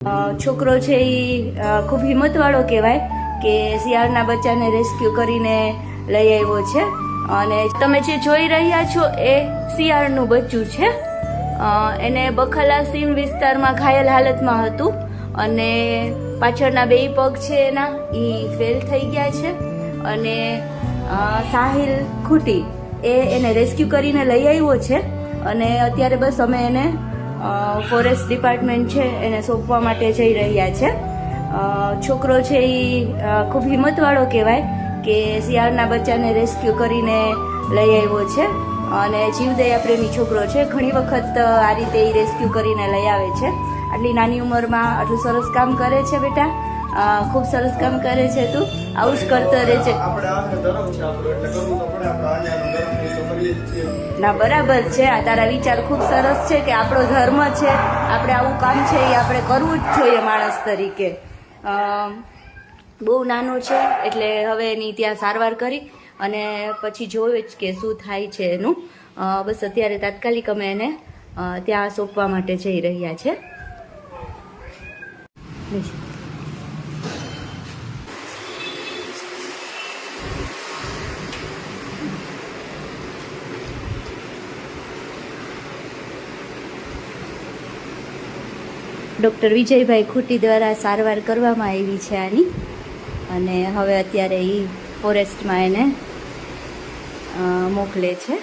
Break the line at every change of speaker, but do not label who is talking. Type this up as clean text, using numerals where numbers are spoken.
છોકરો છે એ ખૂબ હિંમતવાળો કહેવાય કે શિયાળના બચ્ચાને રેસ્ક્યુ કરીને લઈ આવ્યો છે અને તમે જે જોઈ રહ્યા છો એ શિયાળનું બચ્ચું છે. એને બખલા સીમ વિસ્તારમાં ઘાયલ હાલતમાં હતું અને પાછળના બે પગ છે એના એ ફેલ થઈ ગયા છે અને સાહિલ ખૂટી એને રેસ્ક્યુ કરીને લઈ આવ્યો છે અને અત્યારે બસ અમે એને ફોરેસ્ટ ડિપાર્ટમેન્ટ છે એને સોંપવા માટે જઈ રહ્યા છે. છોકરો છે એ ખૂબ હિંમતવાળો કહેવાય કે શિયાળના બચ્ચાને રેસ્ક્યુ કરીને લઈ આવ્યો છે અને જીવદયા પ્રેમી છોકરો છે. ઘણી વખત આ રીતે એ રેસ્ક્યુ કરીને લઈ આવે છે. આટલી નાની ઉંમરમાં આટલું સરસ કામ કરે છે બેટા, ખૂબ સરસ કામ કરે છે. તું આવું જ કરતો રહેજે. ના બરાબર છે, આ તારા વિચાર ખૂબ સરસ છે કે આપણો ધર્મ છે, આપણે આવું કામ છે એ આપણે કરવું જ જોઈએ માણસ તરીકે. બહુ નાનો છે એટલે હવે એની ત્યાં સારવાર કરી અને પછી જોયું જ કે શું થાય છે એનું. બસ અત્યારે તાત્કાલિક અમે એને ત્યાં સોંપવા માટે જઈ રહ્યા છે. ડૉક્ટર વિજયભાઈ ખૂટી દ્વારા સારવાર કરવામાં આવી છે આની અને હવે અત્યારે એ ફોરેસ્ટમાં એને મોકલે છે.